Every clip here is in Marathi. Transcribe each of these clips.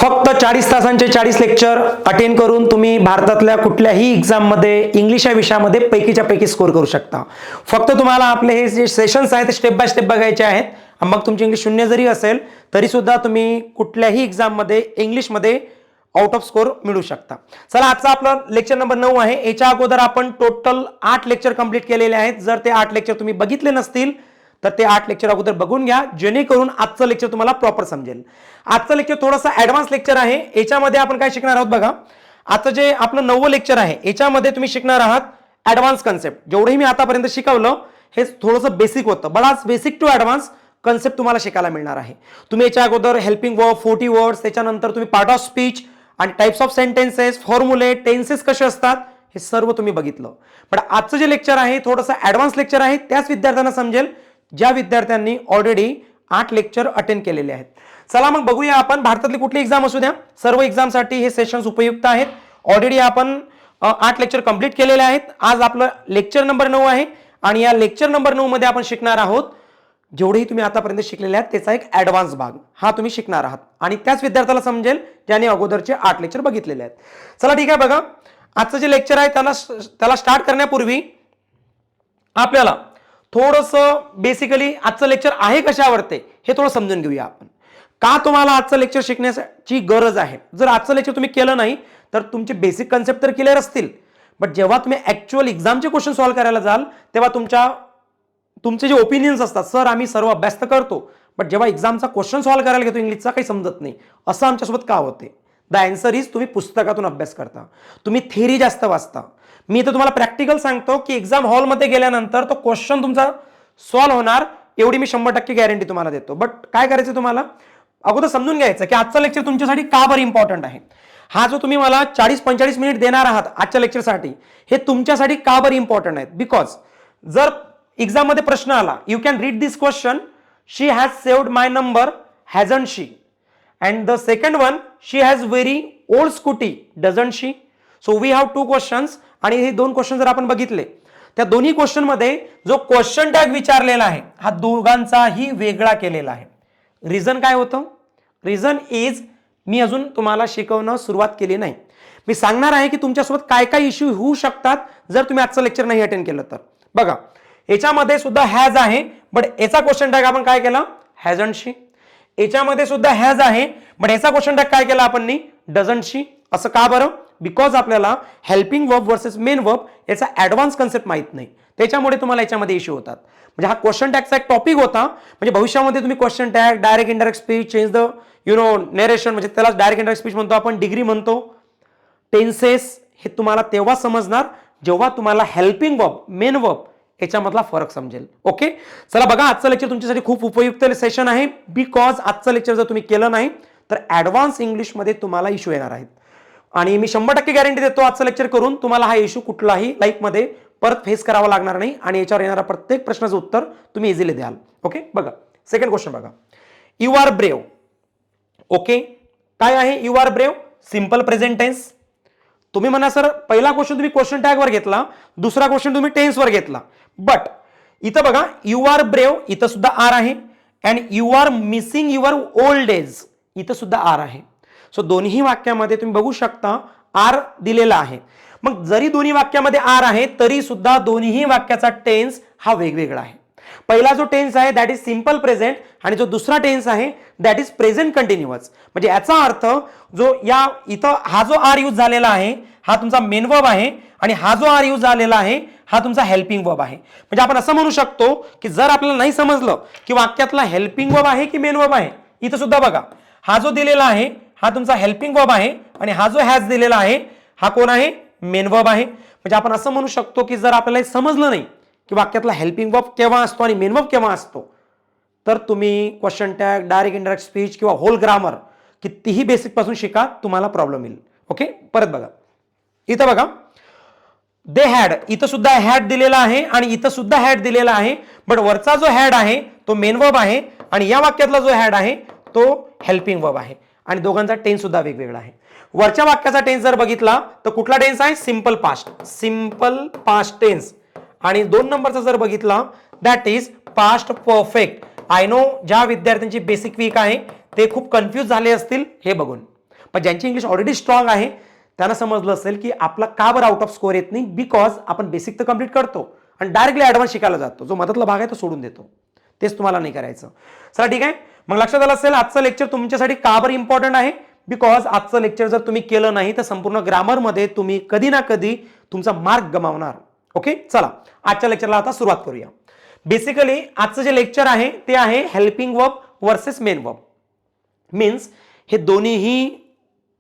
फक्त 40 तासांचे 40 लेक्चर अटेंड करून तुम्ही भारतातल्या कुठल्याही एक्झाममध्ये इंग्लिश या विषयामध्ये पैकीच्या पैकी स्कोर करू शकता. फक्त तुम्हाला आपले हे जे सेशन्स आहेत ते स्टेप बाय स्टेप बघायचे आहेत. मग तुमची इंग्लिश शून्य जरी असेल तरी सुद्धा तुम्ही कुठल्याही एक्झाममध्ये इंग्लिशमध्ये आउट ऑफ स्कोर मिळू शकता. चला, आजचा आपला लेक्चर नंबर 9 आहे. याच्या अगोदर आपण टोटल 8 लेक्चर कंप्लीट केलेले आहेत. जर ते 8 लेक्चर तुम्ही बघितले नसतील तर ते 8 लेक्चर अगोदर बघून घ्या, जेणेकरून आजचं लेक्चर तुम्हाला प्रॉपर समजेल. आजचं लेक्चर थोडंसं ॲडव्हान्स लेक्चर आहे. याच्यामध्ये आपण काय शिकणार आहोत बघा. आजचं जे आपलं 9वं लेक्चर आहे याच्यामध्ये तुम्ही शिकणार आहात ॲडव्हान्स कन्सेप्ट. जेवढंही मी आतापर्यंत शिकवलं हे थोडंसं बेसिक होतं, बराच बेसिक टू ॲडव्हान्स कन्सेप्ट तुम्हाला शिकायला मिळणार आहे. तुम्ही याच्या अगोदर हेल्पिंग वर्ब, 40 वर्ड्स, त्याच्यानंतर तुम्ही पार्ट ऑफ स्पीच आणि टाइप्स ऑफ सेंटेन्सेस, फॉर्म्युले, टेन्सेस कसे असतात हे सर्व तुम्ही बघितलं. पण आजचं जे लेक्चर आहे थोडंसं ॲडव्हान्स लेक्चर आहे. त्याच विद्यार्थ्यांना समजेल ज्या विद्यार्थ्यांनी ऑलरेडी 8 लेक्चर अटेंड केलेले आहेत. चला मग बघूया आपण. भारतातली कुठली एक्झाम असू द्या, सर्व एक्झामसाठी हे सेशन्स उपयुक्त आहेत. ऑलरेडी आपण 8 लेक्चर कंप्लीट केलेले आहेत. आज आपलं लेक्चर नंबर 9 आहे आणि या लेक्चर नंबर 9 मध्ये आपण शिकणार आहोत जेवढेही तुम्ही आतापर्यंत शिकलेले आहेत त्याचा एक ॲडव्हान्स भाग हा तुम्ही शिकणार आहात आणि त्याच विद्यार्थ्याला समजेल ज्याने अगोदरचे 8 लेक्चर बघितलेले आहेत. चला ठीक आहे. बघा, आजचं जे लेक्चर आहे त्याला स्टार्ट करण्यापूर्वी आपल्याला थोडंसं बेसिकली आजचं लेक्चर आहे कशावरती हे थोडं समजून घेऊया आपण. का तुम्हाला आजचं लेक्चर शिकण्याची गरज आहे. जर आजचं लेक्चर तुम्ही केलं नाही तर तुमचे बेसिक कन्सेप्ट तर क्लिअर असतील, बट जेव्हा तुम्ही ऍक्च्युअल एक्झामचे क्वेश्चन सॉल्व्ह करायला जाल तेव्हा तुमचे जे ओपिनियन्स असतात, सर आम्ही सर्व अभ्यास तर करतो बट जेव्हा एक्झामचा क्वेश्चन सॉल्व्ह करायला घेतो इंग्लिशचा काही समजत नाही, असं आमच्यासोबत का होते. द अँसर इज तुम्ही पुस्तकातून अभ्यास करता, तुम्ही थेअरी जास्त वाचता. मी तर तुम्हाला प्रॅक्टिकल सांगतो की एक्झाम हॉलमध्ये गेल्यानंतर तो क्वेश्चन तुमचा सॉल्व्ह होणार एवढी मी 100% गॅरंटी तुम्हाला देतो. बट काय करायचं तुम्हाला अगोदर समजून घ्यायचं की आजचं लेक्चर तुमच्यासाठी का बरं इम्पॉर्टंट आहे. हा जो तुम्ही मला 40-45 मिनिट देणार आहात आजच्या लेक्चरसाठी हे तुमच्यासाठी का बरं इम्पॉर्टंट आहेत. बिकॉज जर एक्झाम मध्ये प्रश्न आला, you can read this question, she has saved my number hasn't she, and the second one, she has very old scooty doesn't she. So we have 2 questions आणि हे 2 क्वेश्चन जर आपण बघितले त्या दोन्ही क्वेश्चन मध्ये जो क्वेश्चन टॅग विचारलेला आहे हा दोघांचाही वेगळा केलेला आहे. रिझन काय होतं. रिझन इज मी अजून तुम्हाला शिकवणं सुरुवात केली नाही. मी सांगणार आहे की तुमच्यासोबत काय काय इश्यू होऊ शकतात जर तुम्ही आजचं लेक्चर नाही अटेंड केलं तर. बघा, याच्यामध्ये सुद्धा हॅज आहे बट याचा क्वेश्चन टॅग आपण काय केला, हॅजंट शी. याच्यामध्ये सुद्धा हॅज आहे बट याचा क्वेश्चन टॅग काय केला आपण, डझंट शी. असं का बरं. बिकॉज आपल्याला helping verb versus main verb याचा ॲडव्हान्स कन्सेप्ट माहित नाही, त्याच्यामुळे तुम्हाला याच्यामध्ये इश्यू होतात. म्हणजे हा क्वेश्चन टॅगचा एक टॉपिक होता. म्हणजे भविष्यामध्ये तुम्ही question tag, direct indirect speech, change the narration, म्हणजे त्याला डायरेक्ट इंडायरेक्ट स्पीच म्हणतो आपण, डिग्री म्हणतो, टेन्सेस, हे तुम्हाला तेव्हा समजणार जेव्हा तुम्हाला हेल्पिंग वर्ब, मेन वर्ब याच्यामधला फरक समजेल. ओके, चला बघा, आजचं लेक्चर तुमच्यासाठी खूप उपयुक्त सेशन आहे. बिकॉज आजचं लेक्चर जर तुम्ही केलं नाही तर ॲडव्हान्स इंग्लिशमध्ये तुम्हाला इश्यू येणार आहेत आणि मी 100% गॅरंटी देतो आजचं लेक्चर करून तुम्हाला हा इश्यू कुठलाही लाईफमध्ये परत फेस करावा लागणार नाही आणि याच्यावर येणारा प्रत्येक प्रश्नाचं उत्तर तुम्ही इझिली द्याल. ओके, बघा सेकंड क्वेश्चन बघा. You are brave. ओके, काय आहे you are brave. Simple present tense. तुम्ही म्हणा सर पहिला क्वेश्चन तुम्ही क्वेश्चन टॅग वर घेतला, दुसरा क्वेश्चन तुम्ही टेन्स वर घेतला, बट इथं बघा यू आर ब्रेव इथं सुद्धा आर आहे and you are missing your old age इथं सुद्धा आर आहे. सो दोन्ही वाक्यामध्ये तुम्ही बघू शकता आर दिलेला आहे. मग जरी दोन्ही वाक्यामध्ये आर आहे तरी सुद्धा दोन्ही वाक्याचा टेन्स हा वेगवेगळा आहे. पहिला जो टेन्स आहे दॅट इज सिंपल प्रेझेंट आणि जो दुसरा टेन्स आहे दॅट इज प्रेझेंट कंटिन्युअस. म्हणजे याचा अर्थ जो या इथं हा जो आर यूज झालेला आहे हा तुमचा मेन वर्ब आहे आणि हा जो आर यूज झालेला आहे हा तुमचा हेल्पिंग वर्ब आहे. म्हणजे आपण असं म्हणू शकतो की जर आपल्याला नाही समजलं की वाक्यातला हेल्पिंग वर्ब आहे की मेन वर्ब आहे, इथं सुद्धा बघा हा जो दिलेला आहे हा तुमचा हेल्पिंग वर्ब आहे आणि हा जो हॅज दिलेला आहे हा कोण आहे, मेन वर्ब आहे. म्हणजे आपण असं म्हणू शकतो की जर आपल्याला समजलं नाही की वाक्यातला हेल्पिंग वर्ब केव्हा असतो आणि मेन वर्ब केव्हा असतो तर तुम्ही question tag, direct indirect speech किंवा होल ग्रामर कितीही बेसिक पासून शिका, तुम्हाला प्रॉब्लेम येईल. ओके, परत बघा इथं बघा दे हॅड, इथं सुद्धा हॅड दिलेला आहे आणि इथं सुद्धा हॅड दिलेला आहे, बट वरचा जो हॅड आहे तो मेन वर्ब आहे आणि या वाक्यातला जो हॅड आहे तो हेल्पिंग वर्ब आहे आणि दोघांचा टेन्स सुद्धा वेगवेगळा आहे. वरच्या वाक्याचा टेन्स जर बघितला तर कुठला टेन्स आहे, simple past, simple past tense. आणि 2 नंबरचा जर बघितला that is past perfect. I know ज्या विद्यार्थ्यांची बेसिक वीक आहे ते खूप कन्फ्यूज झाले असतील हे बघून, पण ज्यांची इंग्लिश ऑलरेडी स्ट्रॉंग आहे त्यांना समजलं असेल की आपला का बरं आउट ऑफ स्कोअर येत नाही, बिकॉज आपण बेसिक तर कम्प्लीट करतो आणि डायरेक्टली ॲडव्हान्स शिकायला जातो, जो मधातला भाग आहे तो सोडून देतो. तेच तुम्हाला नाही करायचं. चला ठीक आहे, मग लक्षात आलं असेल आजचं लेक्चर तुमच्यासाठी का बरं इम्पॉर्टंट आहे. बिकॉज आजचं लेक्चर जर तुम्ही केलं नाही तर संपूर्ण ग्रामरमध्ये तुम्ही कधी ना कधी तुमचा मार्क गमावणार. ओके, चला आजच्या लेक्चरला आता सुरुवात करूया. बेसिकली आजचं जे लेक्चर आहे ते आहे helping verb versus main verb. Means हे दोन्हीही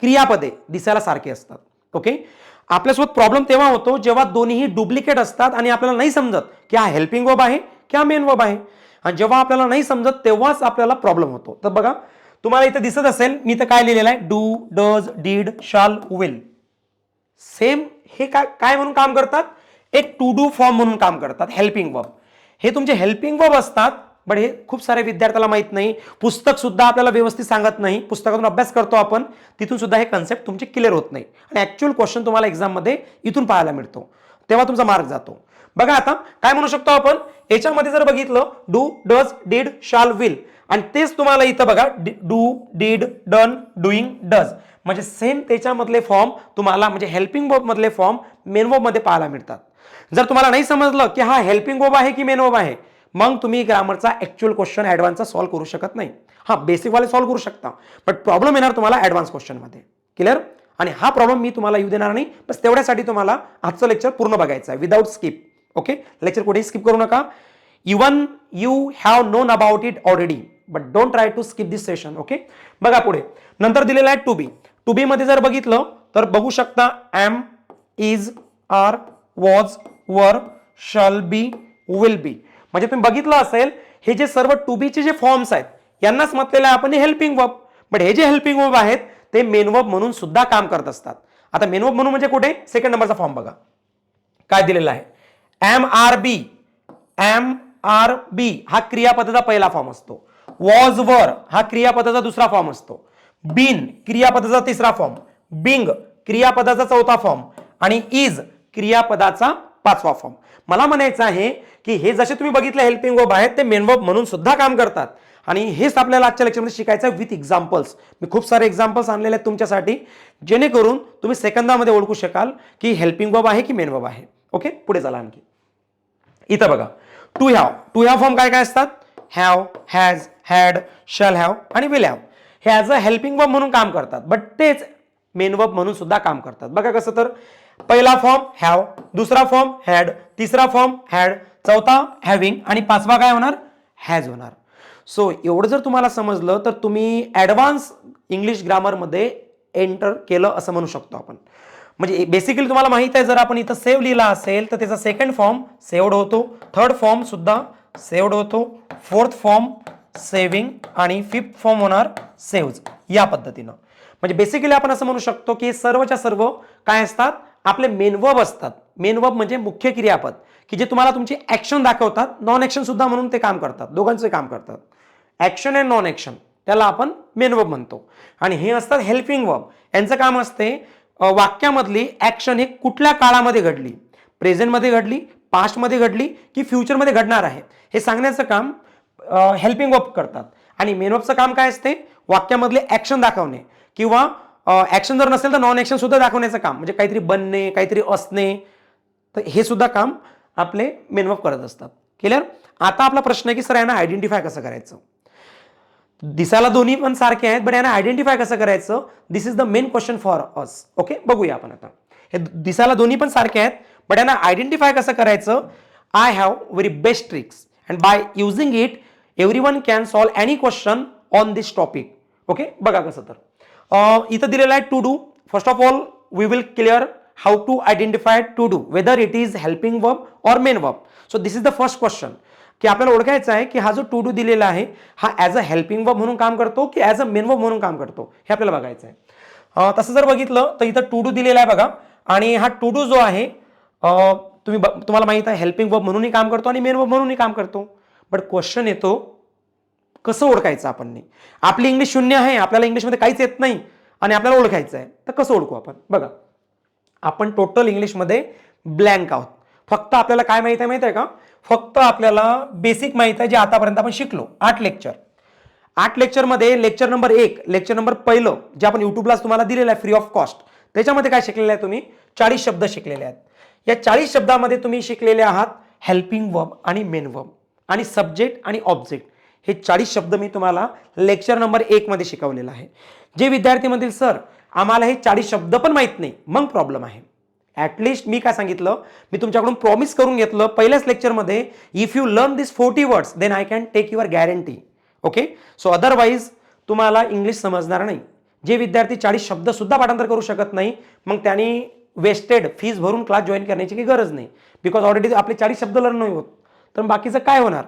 क्रियापदे दिसायला सारखे असतात. ओके, आपल्यासोबत प्रॉब्लेम तेव्हा होतो जेव्हा दोन्हीही डुप्लिकेट असतात आणि आपल्याला नाही समजत की हा हेल्पिंग वर्ब आहे की हा मेन वर्ब आहे. आणि जेव्हा आपल्याला नाही समजत तेव्हाच आपल्याला प्रॉब्लेम होतो. तर बघा तुम्हाला इथे दिसत असेल मी तर काय लिहिलेलं आहे, do, does, did, shall, will. Same हे काय म्हणून काम करतात, एक टू डू फॉर्म म्हणून काम करतात. हेल्पिंग वर्ब हे तुमचे हेल्पिंग वर्ब असतात, बट हे खूप सारे विद्यार्थ्याला माहित नाही. पुस्तक सुद्धा आपल्याला व्यवस्थित सांगत नाही. पुस्तकातून अभ्यास करतो आपण, तिथून सुद्धा हे कन्सेप्ट तुमचे क्लिअर होत नाही आणि ऍक्च्युअल क्वेश्चन तुम्हाला एक्झाममध्ये इथून पाहायला मिळतो, तेव्हा तुमचा मार्क जातो. बघा आता काय म्हणू शकतो आपण, याच्यामध्ये जर बघितलं do, does, did, shall, will आणि तेच तुम्हाला इथं बघा do, did, done, doing, does म्हणजे सेम त्याच्यामधले फॉर्म तुम्हाला म्हणजे हेल्पिंग वर्ब मधले फॉर्म मेन वर्ब मध्ये पाहायला मिळतात. जर तुम्हाला नाही समजलं की हा हेल्पिंग वर्ब आहे की मेन वर्ब आहे, मग तुम्ही ग्रामरचा ऍक्च्युअल क्वेश्चन ऍडव्हान्सचा सॉल्व्ह करू शकत नाही. हा बेसिक वाले सॉल्व्ह करू शकता, बट प्रॉब्लेम येणार तुम्हाला ऍडव्हान्स क्वेश्चन मध्ये. क्लिअर? आणि हा प्रॉब्लेम मी तुम्हाला येऊ देणार नाही, बस तेवढ्यासाठी तुम्हाला आजचं लेक्चर पूर्ण बघायचं आहे विदाउट स्किप. ओके, लेक्चर कुठेही स्किप करू नका. Even you have known about it already, but don't try to skip this session. Okay, बघा पुढे नंतर दिलेलं आहे टू बी. टू बी मध्ये जर बघितलं तर बघू शकता एम, इज, आर, वॉज, वर, शल बी, विल बी. म्हणजे तुम्ही बघितलं असेल हे जे सर्व टू बी चे जे फॉर्म्स आहेत यांनाच म्हटलेलं आहे आपण हेल्पिंग वर्ब, बट हे जे हेल्पिंग वर्ब आहेत ते मेन वर्ब म्हणून सुद्धा काम करत असतात. आता मेन वर्ब म्हणून म्हणजे कुठे, सेकंड नंबरचा फॉर्म बघा काय दिलेला आहे, M R B. M R B हा क्रियापदाचा पहिला फॉर्म असतो. वॉज, वर हा क्रियापदाचा दुसरा फॉर्म असतो. बीन क्रियापदाचा तिसरा फॉर्म, बिंग क्रियापदाचा चौथा फॉर्म आणि इज क्रियापदाचा पाचवा फॉर्म. मला म्हणायचं आहे की हे जसे तुम्ही बघितले हेल्पिंग वर्ब आहेत ते मेन वर्ब म्हणून सुद्धा काम करतात आणि हेच आपल्याला आजच्या लेक्चरमध्ये शिकायचं आहे विथ एक्झाम्पल्स. मी खूप सारे एक्झाम्पल्स आणलेले आहेत तुमच्यासाठी जेणेकरून तुम्ही सेकंदामध्ये ओळखू शकाल की हेल्पिंग वर्ब आहे की मेन वर्ब आहे. ओके, पुढे चला आणखी. इथं बघा to have. To have form काय काय असतात, have, has, had, shall have आणि विल हॅव. हे ॲज अ हेल्पिंग वर्ब म्हणून काम करतात, बट तेच मेन वर्ब म्हणून सुद्धा काम करतात. बघा कसं, तर पहिला फॉर्म हॅव, दुसरा फॉर्म हॅड, तिसरा फॉर्म हॅड, चौथा हॅव्हिंग आणि पाचवा काय होणार, हॅज होणार. सो एवढं जर तुम्हाला समजलं तर तुम्ही ऍडव्हान्स इंग्लिश ग्रामरमध्ये एंटर केलं असं म्हणू शकतो आपण. म्हणजे बेसिकली तुम्हाला माहित आहे जर आपण इथं सेव्ह लिहिला असेल तर त्याचा सेकंड फॉर्म सेव्ड होतो, थर्ड फॉर्म सुद्धा सेव्ड होतो, फोर्थ फॉर्म सेव्हिंग आणि फिफ्थ फॉर्म होणार सेव्ज. या पद्धतीनं म्हणजे बेसिकली आपण असं म्हणू शकतो की सर्वच्या सर्व काय असतात, आपले मेन वर्ब असतात. मेन वर्ब म्हणजे मुख्य क्रियापद की जे तुम्हाला तुमची ऍक्शन दाखवतात. नॉन ऍक्शन सुद्धा म्हणून ते काम करतात, दोघांचे काम करतात. ऍक्शन अँड नॉन ऍक्शन त्याला आपण मेन वर्ब म्हणतो. आणि हे असतात हेल्पिंग वर्ब. यांचं काम असते वाक्यामधली ऍक्शन हे कुठल्या काळामध्ये घडली, प्रेझेंटमध्ये घडली, पास्टमध्ये घडली की फ्युचरमध्ये घडणार आहे हे सांगण्याचं काम हेल्पिंग वर्ब करतात. आणि मेन वर्बचं काम काय असते, वाक्यामधले ऍक्शन दाखवणे किंवा ऍक्शन जर नसेल तर नॉन ऍक्शन सुद्धा दाखवण्याचं काम, म्हणजे काहीतरी बनणे, काहीतरी असणे, तर हे सुद्धा काम आपले मेन वर्ब करत असतात. क्लिअर? आता आपला प्रश्न आहे की सर यांना आयडेंटिफाय कसं करायचं. दिसायला दोन्ही पण सारखे आहेत, बट यांना आयडेंटिफाय कसं करायचं, this is the main question for us. Okay, बघूया आपण आता. हे दिसायला दोन्ही पण सारखे आहेत, बट यांना आयडेंटिफाय कसं करायचं. I have very best tricks and by using it everyone can solve any question on this topic. Okay, बघा कसं, तर इथं दिलेलं आहे to do. First of all we will clear how to identify to do whether it is helping verb और main verb. So this is the first question की आपल्याला ओळखायचं आहे की हा जो टू डू दिलेला आहे हा ॲज अ हेल्पिंग वर्ब म्हणून काम करतो की ॲज अ मेन वर्ब म्हणून काम करतो हे आपल्याला बघायचं आहे. तसं जर बघितलं तर इथं टू डू दिलेला आहे बघा, आणि हा टू डू जो आहे तुम्हाला माहित आहे हेल्पिंग वर्ब म्हणूनही काम करतो आणि मेन वर्ब म्हणूनही काम करतो. बट क्वेश्चन येतो कसं ओळखायचं आपण. आपली इंग्लिश शून्य आहे, आपल्याला इंग्लिशमध्ये काहीच येत नाही आणि आपल्याला ओळखायचं आहे, तर कसं ओळखू आपण. बघा आपण टोटल इंग्लिशमध्ये ब्लँक आहोत. फक्त आपल्याला काय माहित आहे का, फक्त आपल्याला बेसिक माहित आहे जे आतापर्यंत आपण शिकलो 8 लेक्चर. 8 लेक्चरमध्ये लेक्चर नंबर 1, लेक्चर नंबर पहिलं जे आपण युट्यूबला तुम्हाला दिलेलं आहे फ्री ऑफ कॉस्ट, त्याच्यामध्ये काय शिकलेले आहे तुम्ही 40 शब्द शिकलेले आहेत. या 40 शब्दामध्ये तुम्ही शिकलेले आहात हेल्पिंग वर्ब आणि मेन वर्ब आणि सब्जेक्ट आणि ऑब्जेक्ट. हे 40 शब्द मी तुम्हाला लेक्चर नंबर 1 मध्ये शिकवलेलं आहे. जे विद्यार्थी म्हणतील सर आम्हाला हे 40 शब्द पण माहित नाही, मग प्रॉब्लेम आहे. ॲटलिस्ट मी काय सांगितलं, मी तुमच्याकडून प्रॉमिस करून घेतलं पहिल्याच लेक्चरमध्ये, if you learn this 40 words then I can take your guarantee. Okay, so otherwise तुम्हाला इंग्लिश समजणार नाही. जे विद्यार्थी 40 शब्द सुद्धा पाठांतर करू शकत नाही, मग त्यांनी वेस्टेड फीस भरून क्लास जॉईन करण्याची काही गरज नाही, बिकॉज ऑलरेडी आपले 40 शब्द लर्न नाही होत. तर बाकीचं काय होणार.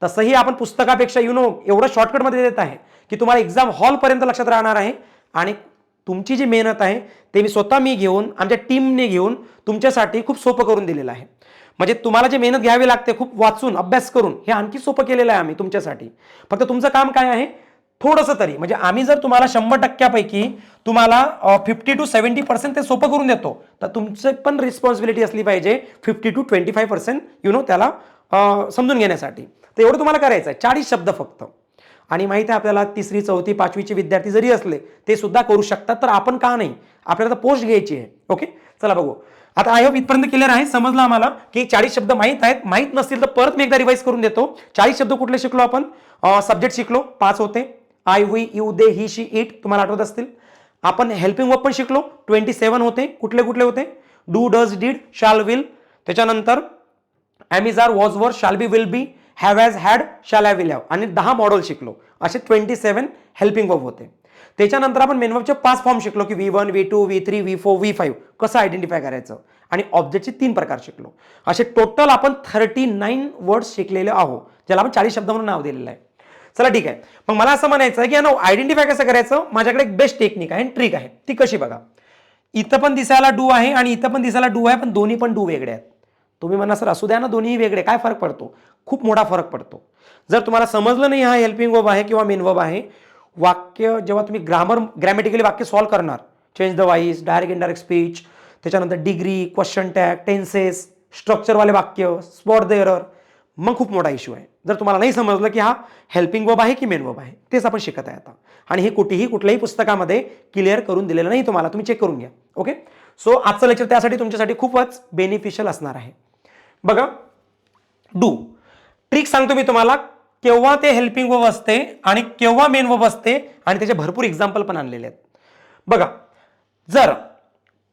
तसंही आपण पुस्तकापेक्षा एवढं शॉर्टकटमध्ये देत आहे की तुम्हाला एक्झाम हॉलपर्यंत लक्षात राहणार आहे. आणि तुमची जी मेहनत आहे ते मी घेऊन आमच्या टीमने घेऊन तुमच्यासाठी खूप सोपं करून दिलेलं आहे. म्हणजे तुम्हाला जे मेहनत घ्यावी लागते खूप वाचून अभ्यास करून, हे आणखी सोपं केलेलं आहे आम्ही तुमच्यासाठी. फक्त तुमचं काम काय आहे, थोडंसं तरी, म्हणजे आम्ही जर तुम्हाला 100% तुम्हाला 50 to 70% ते सोपं करून देतो, तर तुमचं पण रिस्पॉन्सिबिलिटी असली पाहिजे 50 to 25% त्याला समजून घेण्यासाठी. तर एवढं तुम्हाला करायचं आहे, 40 शब्द फक्त. आणि माहिती आहे आपल्याला 3री 4थी 5वीचे विद्यार्थी जरी असले ते सुद्धा करू शकतात, तर आपण का नाही, आपल्याला तर पोस्ट घ्यायची आहे. ओके, चला बघू. आता आय होप इथपर्यंत क्लिअर आहे, समजलं आम्हाला की 40 शब्द माहीत आहेत. माहीत नसतील तर परत मी एकदा रिवाइज करून देतो. 40 शब्द कुठले शिकलो आपण, सब्जेक्ट शिकलो 5 होते, I, we, you, they, he, she, it, तुम्हाला आठवत असतील. आपण हेल्पिंग वर्ब पण शिकलो 27 होते. कुठले कुठले होते, do, does, did, shall, will. त्याच्यानंतर एम, इज, आर, वॉज, वर, shall be, will be, have, has, had, शाल, हॅव, विल हॅव, आणि 10 मॉडेल शिकलो. असे 27 हेल्पिंग वर्ब होते. त्याच्यानंतर आपण मेन वर्बचे 5 फॉर्म शिकलो की V1, V2, V3, V4, V5 कसं आयडेंटिफाय करायचं, आणि ऑब्जेक्टचे 3 प्रकार शिकलो. असे टोटल आपण 39 वर्ड्स शिकलेले आहोत, ज्याला आपण 40 शब्द म्हणून नाव दिलेलं आहे. चला ठीक आहे. मग मला असं म्हणायचं आहे की आयडेंटिफाय कसं करायचं, माझ्याकडे एक बेस्ट टेक्निक आहे, ट्रिक आहे. ती कशी बघा, इथं पण दिसायला डू आहे आणि इथं पण दिसायला डू आहे, पण दोन्ही पण डू वेगळे आहेत. तुम्ही म्हणा सर असू द्या ना, दोन्ही वेगळे, काय फरक पडतो. खूप मोठा फरक पडतो. जर तुम्हाला समजलं नाही हा हेल्पिंग वर्ब आहे किंवा मेन वर्ब आहे, वाक्य जेव्हा तुम्ही ग्रॅमॅटिकली वाक्य सॉल्व्ह करणार, change the voice, direct indirect speech, त्याच्यानंतर डिग्री, क्वेश्चन टॅग, टेन्सेस, स्ट्रक्चरवाले वाक्य, स्पॉट द एरर, मग खूप मोठा इश्यू आहे. जर तुम्हाला नाही समजलं की हा हेल्पिंग वर्ब आहे की मेन वर्ब आहे, तेच आपण शिकत आहे आता. आणि हे कुठल्याही पुस्तकामध्ये क्लिअर करून दिलेलं नाही तुम्हाला, तुम्ही चेक करून घ्या. ओके, सो आजचं लेक्चर त्यासाठी तुमच्यासाठी खूपच बेनिफिशियल असणार आहे. बघा, डू ट्रिक सांगतो मी तुम्हाला, केव्हा ते हेल्पिंग वर्ब असते आणि केव्हा मेन वर्ब असते, आणि त्याचे भरपूर एक्झाम्पल पण आणलेले आहेत. बघा, जर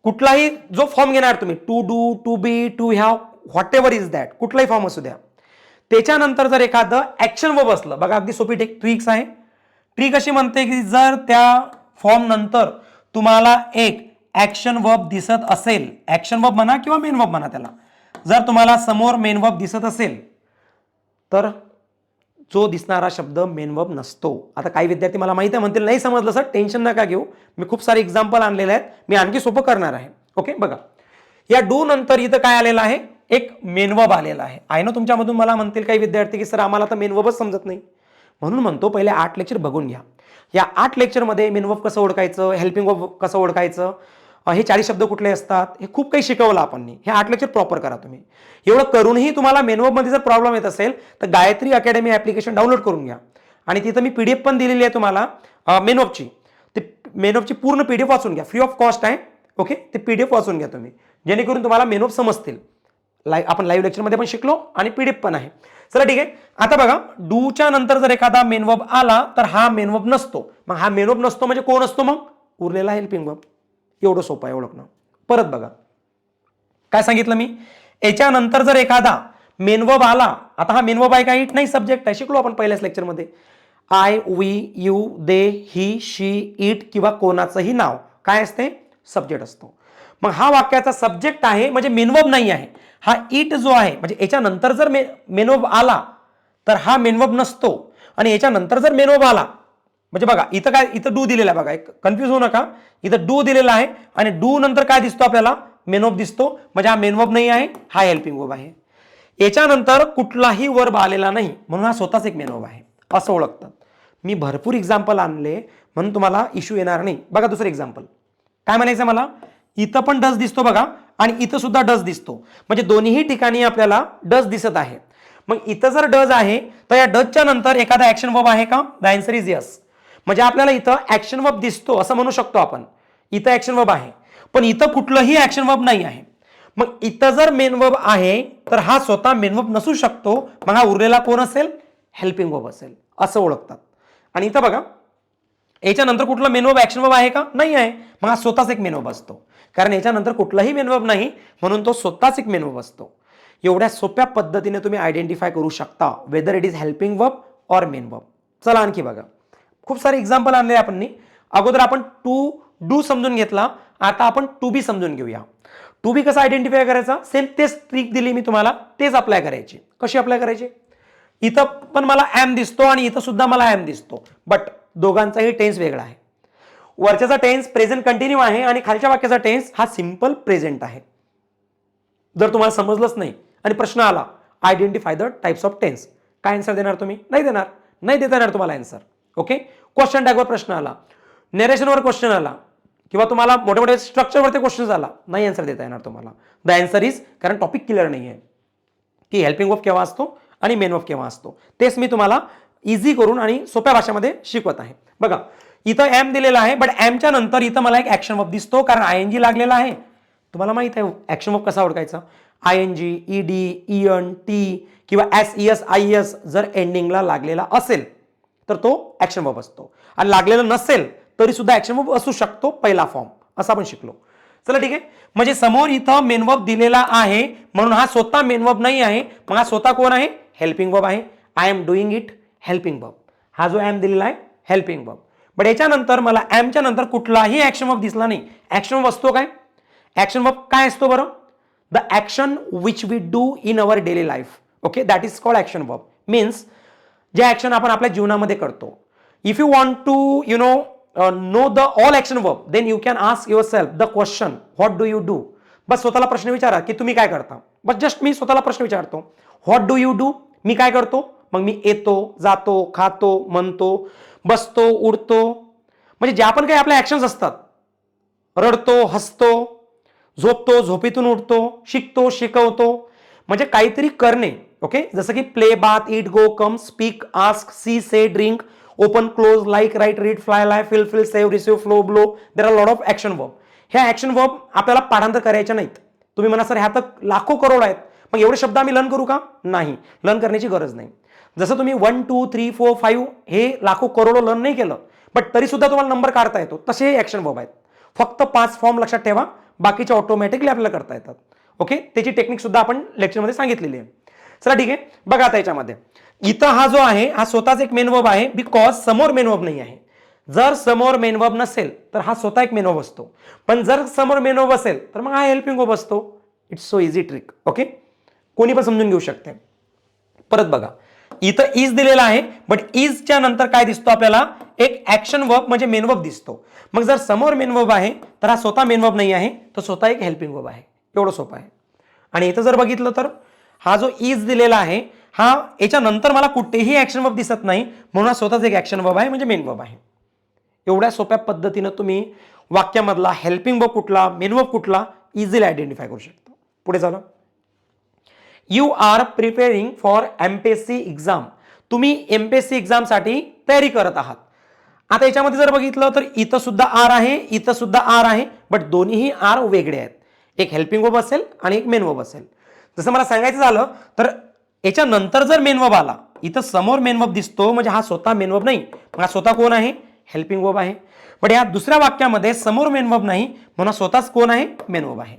कुठलाही जो फॉर्म घेणार तुम्ही, to do, to be, to have, whatever is that, कुठलाही फॉर्म असू द्या, त्याच्यानंतर जर एखादं ऍक्शन वर्ब असलं, बघा अगदी सोपी ट्रिक्स आहे. ट्रिक अशी म्हणते की जर त्या फॉर्म नंतर तुम्हाला एक ऍक्शन वर्ब दिसत असेल, ऍक्शन वर्ब म्हणा किंवा मेन वर्ब म्हणा त्याला, जर तुम्हाला समोर मेन वर्ब दिसत असेल तर जो दिसणारा शब्द मेन वर्ब नसतो. आता काही विद्यार्थी मला माहिती आहे म्हणतील नाही समजलं सर, टेन्शन नका घेऊ, मी खूप सारे एक्झाम्पल आणलेले आहेत, मी आणखी सोपं करणार आहे. ओके, बघा या डू नंतर इथं काय आलेलं आहे, एक मेन वर्ब आलेला आहे. आहे ना, तुमच्यामधून मला म्हणतील काही विद्यार्थी की सर आम्हाला तर मेन वर्बच समजत नाही. म्हणून म्हणतो पहिले 8 लेक्चर बघून घ्या. या 8 लेक्चरमध्ये मेन वर्ब कसं ओळखायचं, हेल्पिंग वर्ब कसं ओळखायचं, हे 40 शब्द कुठले असतात, हे खूप काही शिकवलं आपण. हे 8 लेक्चर प्रॉपर करा तुम्ही. एवढं करूनही तुम्हाला मेन वर्ब मध्ये जर प्रॉब्लेम येत असेल तर गायत्री अकॅडमी ऍप्लिकेशन डाउनलोड करून घ्या, आणि तिथं मी PDF पण दिलेली आहे तुम्हाला मेन वर्बची. ते मेन वर्बची पूर्ण PDF वाचून घ्या, फ्री ऑफ कॉस्ट आहे. ओके, ते PDF वाचून घ्या तुम्ही, जेणेकरून तुम्हाला मेन वर्ब समजतील. आपण लाईव्ह लेक्चरमध्ये पण शिकलो आणि PDF पण आहे. चला ठीक आहे. आता बघा, डूच्या नंतर जर एखादा मेन वर्ब आला तर हा मेन वर्ब नसतो. मग हा मेन वर्ब नसतो म्हणजे कोण असतो, मग उरलेला हेल्पिंग वर्ब. एवढं सोपं आहे ओळखणं. परत बघा काय सांगितलं मी, याच्यानंतर जर एखादा मेन वर्ब आला, आता हा मेन वर्ब आहे का, इट नाही, सब्जेक्ट आहे, शिकलो आपण पहिल्याच लेक्चरमध्ये. I, we, you, they, he, she, it किंवा कोणाचंही नाव काय असते, सब्जेक्ट असतो. मग हा वाक्याचा सब्जेक्ट आहे म्हणजे मेन वर्ब नाही आहे. हा इट जो आहे म्हणजे याच्यानंतर जर मेन वर्ब आला तर हा मेन वर्ब नसतो, आणि याच्यानंतर जर मेन वर्ब आला म्हणजे बघा इथं काय, इथं डू दिलेला आहे, बघा एक कन्फ्यूज होऊ नका, इथं डू दिलेला आहे आणि डू नंतर काय दिसतो आपल्याला, मेन वर्ब दिसतो, म्हणजे हा मेन वर्ब नाही आहे, हा हेल्पिंग वर्ब आहे. याच्यानंतर कुठलाही वर्ब आलेला नाही म्हणून हा स्वतःच एक मेन वर्ब आहे, असं ओळखतात. मी भरपूर एक्झाम्पल आणले म्हणून तुम्हाला इश्यू येणार नाही. बघा दुसरं एक्झाम्पल काय म्हणायचं मला, इथं पण डज दिसतो बघा, आणि इथं सुद्धा डज दिसतो, म्हणजे दोन्ही ठिकाणी आपल्याला डज दिसत आहे. मग इथं जर डज आहे तर या डजच्या नंतर एखादा ऍक्शन वर्ब आहे का? The answer is yes. म्हणजे आपल्याला इथं ऍक्शन वर्ब दिसतो असं म्हणू शकतो आपण. इथं ऍक्शन वर्ब आहे, पण इथं कुठलंही ऍक्शन वर्ब नाही आहे. मग इथं जर मेन वर्ब आहे तर हा स्वतः मेन वर्ब नसू शकतो. मग हा उरलेला कोण असेल? हेल्पिंग वर्ब असेल, असं ओळखतात. आणि इथं बघा, याच्यानंतर कुठला मेन वर्ब ऍक्शन वर्ब आहे का? नाही आहे. मग हा स्वतःच एक मेन वर्ब असतो, कारण याच्यानंतर कुठलाही मेन वर्ब नाही म्हणून तो स्वतःच एक मेन वर्ब असतो. एवढ्या सोप्या पद्धतीने तुम्ही आयडेंटिफाय करू शकता weather it is helping verb or main verb. चला आणखी बघा, खूप सारे एक्झाम्पल आणले आपण. अगोदर आपण टू डू समजून घेतला, आता आपण टू बी समजून घेऊया. टू बी कसा आयडेंटिफाय करायचा? सेम तेच ट्रिक दिली मी तुम्हाला, तेच अप्लाय करायची. कशी अप्लाय करायची? इथं पण मला एम दिसतो आणि इथं सुद्धा मला एम दिसतो, बट दोघांचाही टेन्स वेगळा आहे. वरच्याचा टेन्स प्रेझेंट कंटिन्यू आहे आणि खालच्या वाक्याचा टेन्स हा सिंपल प्रेझेंट आहे. जर तुम्हाला समजलंच नाही आणि प्रश्न आला identify the types of tense, काय आन्सर देणार तुम्ही? नाही देणार, नाही देता येणार तुम्हाला आन्सर. ओके, क्वेश्चन टॅगवर प्रश्न आला, नेरेशनवर क्वेश्चन आला, किंवा तुम्हाला मोठे मोठे स्ट्रक्चरवरती क्वेश्चन आला, नाही आन्सर देता येणार तुम्हाला. द आन्सर इज, कारण टॉपिक क्लिअर नाही आहे की हेल्पिंग वर्ब केव्हा असतो आणि मेन वर्ब केव्हा असतो. तेच मी तुम्हाला इझी करून आणि सोप्या भाषेमध्ये शिकवत आहे. बघा, इथं एम दिलेला आहे, बट एमच्या नंतर इथं मला एक ऍक्शन वर्ब दिसतो, कारण आयएनजी लागलेला आहे. तुम्हाला माहित आहे ऍक्शन वर्ब कसा ओळखायचा? आयएनजी, ईडी, इएन, टी किंवा एसईएस, आयएस जर एंडिंगला लागलेला असेल तर तो ऍक्शन वर्ब असतो, आणि लागलेला नसेल तरी सुद्धा ऍक्शन वर्ब असू शकतो, पहिला फॉर्म, असं आपण शिकलो. चला ठीक आहे, म्हणजे समोर इथं मेन वर्ब दिलेला आहे म्हणून हा स्वतः मेन वर्ब नाही आहे. मग हा स्वतः कोण आहे? हेल्पिंग वर्ब आहे. I am doing it, helping verb. हा जो एम दिलेला आहे हेल्पिंग वर्ब. बट याच्यानंतर मला एमच्या नंतर कुठलाही ऍक्शन वर्ब दिसला नाही. ऍक्शन वर्ब असतो काय? ऍक्शन वर्ब काय असतो बरं? The action which we do in our daily life. Okay, that is called action verb. Means जे ऍक्शन आपण आपल्या जीवनामध्ये करतो. इफ यू वॉन्ट टू know the all action verb, then you can ask yourself the question, what do you do? बस स्वतःला प्रश्न विचारा की तुम्ही काय करता. बस जस्ट मी स्वतःला प्रश्न विचारतो, व्हॉट डू यू डू? मी काय करतो? मग मी येतो, जातो, खातो, म्हणतो, बसतो, उडतो, म्हणजे ज्या पण काही आपल्या ऍक्शन्स असतात, रडतो, हसतो, झोपतो, झोपेतून उठतो, शिकतो, शिकवतो, म्हणजे काहीतरी करणे. ओके, जसं की play, bath, eat, go, come, speak, ask, see, say, drink, open, close, like, write, read, fly, lie, fill, save, receive, flow, blow. There are lot of action verb. ह्या ऍक्शन वर्ब आपल्याला पाठांतर करायच्या नाहीत. तुम्ही म्हणा सर ह्या तर लाखो करोड आहेत, मग एवढे शब्द आम्ही लर्न करू का? नाही, लर्न करण्याची गरज नाही. जसं तुम्ही 1 2 3 4 5 हे लाखो करोडो लर्न नाही केलं, बट तरी सुद्धा तुम्हाला नंबर काढता येतो, तसे हे ऍक्शन वर्ब आहेत. फक्त 5 फॉर्म लक्षात ठेवा, बाकीचे ऑटोमॅटिकली आपल्याला करता येतात. ओके, त्याची टेक्निक सुद्धा आपण लेक्चरमध्ये सांगितलेली आहे. चला ठीक आहे, बघा आता याच्यामध्ये इथं हा जो आहे हा स्वतःच एक मेन वर्ब आहे, बिकॉज समोर मेन वर्ब नाही आहे. जर समोर मेन वर्ब नसेल तर हा स्वतः एक मेन वर्ब असतो, पण जर समोर मेन वर्ब असेल तर मग हा हेल्पिंग वर्ब असतो. It's so easy trick. Okay, कोणी पण समजून घेऊ शकते. परत बघा, इथं इज दिलेला आहे, बट इजच्या नंतर काय दिसतो आपल्याला? एक ऍक्शन वर्ब म्हणजे मेन वर्ब दिसतो. मग जर समोर मेन वर्ब आहे तर हा स्वतः मेन वर्ब नाही आहे, तो स्वतः एक हेल्पिंग वर्ब आहे. एवढं सोपं आहे. आणि इथं जर बघितलं तर हा जो इज दिलेला आहे हा याच्यानंतर मला कुठेही ऍक्शन वर्ब दिसत नाही, म्हणून हा स्वतःच एक ऍक्शन वर्ब आहे, म्हणजे मेन वर्ब आहे. एवढ्या सोप्या पद्धतीनं तुम्ही वाक्यामधला हेल्पिंग वर्ब कुठला, मेन वर्ब कुठला इझिली आयडेंटिफाय करू शकता. पुढे झालं, you are preparing for MPSC exam. तुम्ही एमपीएससी एक्झामसाठी तयारी करत आहात. आता याच्यामध्ये जर बघितलं तर इथं सुद्धा आर आहे, इथं सुद्धा आर आहे, बट दोन्हीही आर वेगळे आहेत. एक हेल्पिंग वर्ब असेल आणि एक मेन वर्ब असेल. जसं मला सांगायचं झालं तर याच्यानंतर जर मेन वर्ब आला, इथं समोर मेन वर्ब दिसतो, म्हणजे हा स्वतः मेन वर्ब नाही, हा स्वतः कोण आहे? हेल्पिंग वर्ब आहे. पण या दुसऱ्या वाक्यामध्ये समोर मेन वर्ब नाही, म्हणून स्वतःच कोण आहे? मेन वर्ब आहे.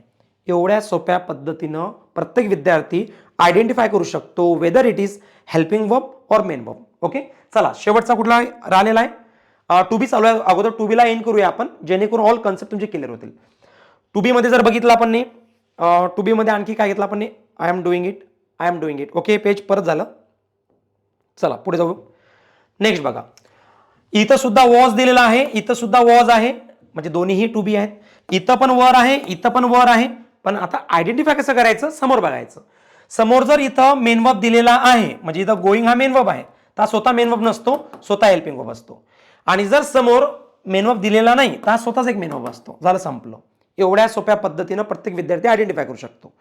एवढ्या सोप्या पद्धतीनं प्रत्येक विद्यार्थी आयडेंटिफाय करू शकतो weather it is helping verb or main verb. Okay, चला शेवटचा कुठला राहिलेला आहे? टू बी चालू आहे. अगोदर टू बीला एंड करूया आपण, जेणेकरून ऑल कन्सेप्ट तुमचे क्लिअर होतील. टू बी मध्ये जर बघितलं आपण, टू बी मध्ये आणखी काय घेतलं आपण? I am doing it, I am doing it. Okay, page परत झालं. चला पुढे जाऊ. नेक्स्ट बघा, इथं सुद्धा वॉज दिलेला आहे, इथं सुद्धा वॉज आहे, म्हणजे दोन्हीही टू बी आहेत. इथं पण वर आहे, इथं पण वर आहे. पण आता आयडेंटिफाय कसं करायचं? समोर बघायचं. समोर जर इथं मेन वर्ब दिलेला आहे, म्हणजे इथं गोईंग हा मेन वर्ब आहे, तर हा स्वतः मेन वर्ब नसतो, स्वतः हेल्पिंग वर्ब असतो. आणि जर समोर मेन वर्ब दिलेला नाही तर हा स्वतःच एक मेन वर्ब असतो. झालं, संपलं. एवढ्या सोप्या पद्धतीनं प्रत्येक विद्यार्थी आयडेंटिफाय करू शकतो.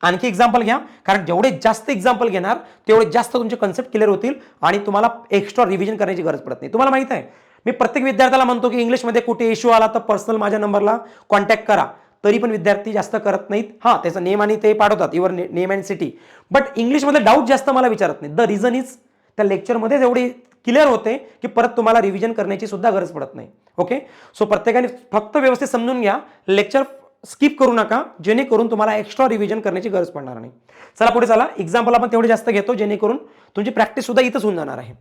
आणखी एक्झाम्पल घ्या, कारण जेवढे जास्त एक्झाम्पल घेणार तेवढे जास्त तुमचे कन्सेप्ट क्लिअर होतील आणि तुम्हाला एक्स्ट्रा रिव्हिजन करण्याची गरज पडत नाही. तुम्हाला माहित आहे, मी प्रत्येक विद्यार्थ्याला म्हणतो की इंग्लिशमध्ये कुठे इश्यू आला तर पर्सनल माझ्या नंबरला कॉन्टॅक्ट करा, तरी पण विद्यार्थी जास्त करत नाहीत. हां, त्याचा नेम आणि ते पाठवतात, your name and city, but इंग्लिशमध्ये डाऊट जास्त मला विचारत नाही. द रिझन इज त्या लेक्चरमध्येच एवढी क्लिअर होते की परत तुम्हाला रिव्हिजन करण्याची सुद्धा गरज पडत नाही. ओके, सो प्रत्येकाने फक्त व्यवस्थित समजून घ्या, लेक्चर स्किप करू नका, जेणेकरून तुम्हाला एक्स्ट्रा रिव्हिजन करण्याची गरज पडणार नाही. चला पुढे चला, एक्झाम्पल आपण तेवढे जास्त घेतो जेणेकरून तुमची प्रॅक्टिस सुद्धा इथंच होऊन जाणार आहे.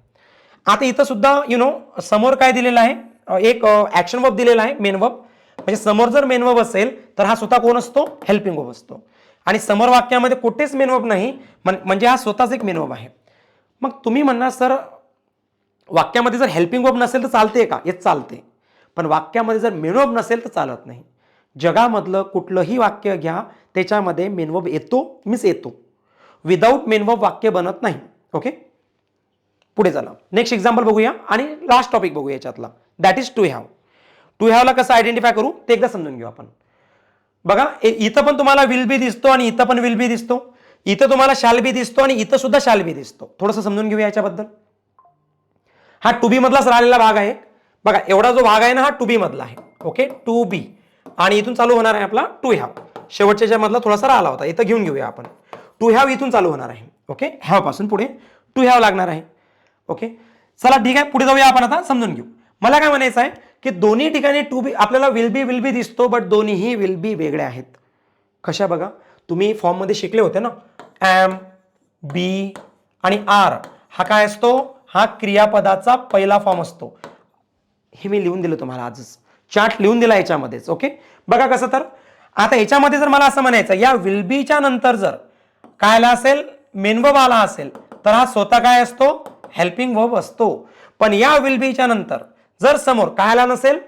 आता इथं सुद्धा समोर काय दिलेलं आहे, एक ऍक्शन वर्ब दिलेला आहे, मेन वर्ब. म्हणजे समोर जर मेन वर्ब असेल तर हा स्वतः कोण असतो, हेल्पिंग वर्ब असतो. आणि समोर वाक्यामध्ये कुठेच मेन वर्ब नाही, म्हणजे हा स्वतःच एक मेन वर्ब आहे. मग तुम्ही म्हणणार सर वाक्यामध्ये जर हेल्पिंग वर्ब नसेल तर चालते का? हे चालते, पण वाक्यामध्ये जर मेन वर्ब नसेल तर चालत नाही. जगामधलं कुठलंही वाक्य घ्या, त्याच्यामध्ये मेन वर्ब येतो मीन्स येतो. विदाऊट मेन वर्ब वाक्य बनत नाही. ओके, पुढे चला, नेक्स्ट एक्झाम्पल बघूया आणि लास्ट टॉपिक बघूया याच्यातला, that is to have. To हॅवला कसं आयडेंटिफाय करू ते एकदा समजून घेऊ आपण. बघा, इथं पण तुम्हाला विल बी दिसतो आणि इथं पण विल बी दिसतो, इथं तुम्हाला शाल बी दिसतो आणि इथं सुद्धा शाल बी दिसतो. थोडंसं समजून घेऊया याच्याबद्दल. हा टू बी मधलाच राहिलेला भाग आहे. बघा, एवढा जो भाग आहे ना हा टू बी मधला आहे. ओके, टू बी, आणि इथून चालू होणार आहे आपला टू हॅव. शेवटच्या मधला थोडासा राहिला होता, इथं घेऊन घेऊया आपण. टू हॅव इथून चालू होणार आहे. ओके, हॅव पासून पुढे टू हॅव लागणार आहे. ओके, चला ठीक आहे, पुढे जाऊया आपण, आता समजून घेऊ. मला काय म्हणायचं आहे की दोन्ही ठिकाणी टू बी आपल्याला विल बी दिसतो, बट दोन्हीही विल बी वेगळे आहेत. कशा? बघा, तुम्ही फॉर्म मध्ये शिकले होते ना, एम, बी आणि आर हा काय असतो, हा क्रियापदाचा पहिला फॉर्म असतो. हे मी लिहून दिलं तुम्हाला आजच, चार्ट लिहून दिला याच्यामध्येच. ओके, बघा कसं, तर आता याच्यामध्ये जर मला असं म्हणायचं, या विल बीच्या नंतर जर काय आला असेल, मेन वर्ब आला असेल, तर हा स्वतः काय असतो, हेल्पिंग वर्ब असतो. पण या विल बीच्या नंतर जर समोर काय आला नसेल,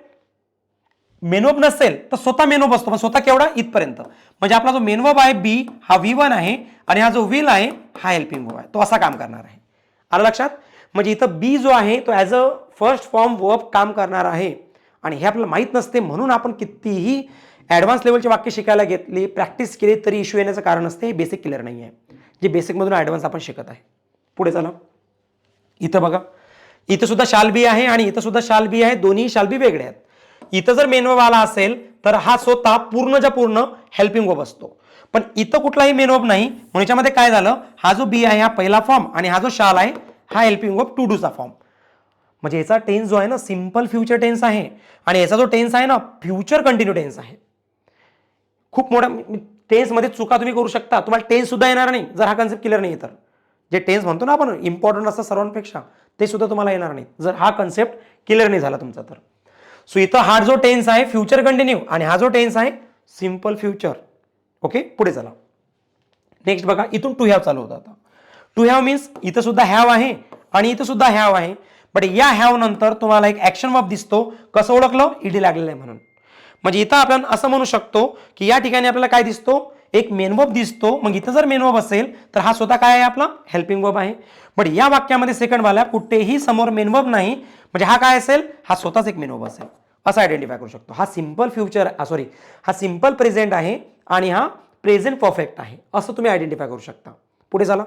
मेन वर्ब नसेल, तर स्वतः मेन वर्ब असतो, पण स्वतः केवढा, इथपर्यंत. म्हणजे आपला जो मेन वर्ब आहे बी हा V1 आहे आणि हा जो विल आहे हा हेल्पिंग वर्ब आहे, तो असा काम करणार आहे. आलं लक्षात? म्हणजे इथं बी जो आहे तो as a first form verb काम करणार आहे. आणि हे आपल्याला माहित नसते, म्हणून आपण कितीही ऍडव्हान्स लेवलचे वाक्य शिकायला घेतली, प्रॅक्टिस केली, तरी इश्यू येण्याचं कारण असते हे बेसिक क्लिअर नाही आहे, जे बेसिक मधून ऍडव्हान्स आपण शिकत आहे. पुढे चला, इथं बघा, इथं सुद्धा शाल बी आहे आणि इथं सुद्धा शाल बी आहे, दोन्ही शाल बी वेगळे आहेत. इथं जर मेन वर्ब आला असेल तर हा स्वतः पूर्णच्या पूर्ण हेल्पिंग वर्ब असतो. पण इथं कुठलाही मेन वर्ब नाही, म्हणून याच्यामध्ये काय झालं, हा जो बी आहे हा पहिला फॉर्म आणि हा जो शाल आहे हा हेल्पिंग वर्ब टू डूचा फॉर्म. म्हणजे याचा टेन्स जो आहे ना सिंपल फ्युचर टेन्स आहे आणि याचा जो टेन्स आहे ना फ्युचर कंटिन्यू टेन्स आहे. खूप मोठ्या टेन्स मध्ये चुका तुम्ही करू शकता, तुम्हाला टेन्स सुद्धा येणार नाही जर हा कन्सेप्ट क्लिअर नाही. तर जे टेन्स म्हणतो ना आपण इम्पॉर्टंट असतं सर्वांपेक्षा, ते सुद्धा तुम्हाला येणार नाही जर हा कन्सेप्ट क्लिअर नाही झाला तुमचा. तर सो इथं हा जो टेन्स आहे फ्युचर कंटिन्यू आणि हा जो टेन्स आहे सिंपल फ्युचर. ओके, पुढे चला, नेक्स्ट बघा, इथून टू हॅव चालू होता. आता टू हॅव मीन्स इथं सुद्धा हॅव आहे आणि इथं सुद्धा हॅव आहे, बट या हॅव नंतर तुम्हाला एक ऍक्शन वर्ब दिसतो. कसं ओळखलं, ईडी लागलेलं आहे म्हणून. म्हणजे इथं आपण असं म्हणू शकतो की या ठिकाणी आपल्याला काय दिसतो, एक मेन वर्ब दिसतो. मग इथं जर मेन वर्ब असेल तर हा स्वतः काय आहे, आपला हेल्पिंग वर्ब आहे. बट या वाक्यामध्ये सेकंड वाला कुठेही समोर मेन वर्ब नाही, म्हणजे हा काय असेल, हा स्वतःच एक मेन वर्ब असेल, असं आयडेंटिफाय करू शकतो. हा सिंपल फ्युचर सॉरी हा सिंपल प्रेझेंट आहे आणि हा प्रेझेंट परफेक्ट आहे, असं तुम्ही आयडेंटिफाय करू शकता. पुढे चला,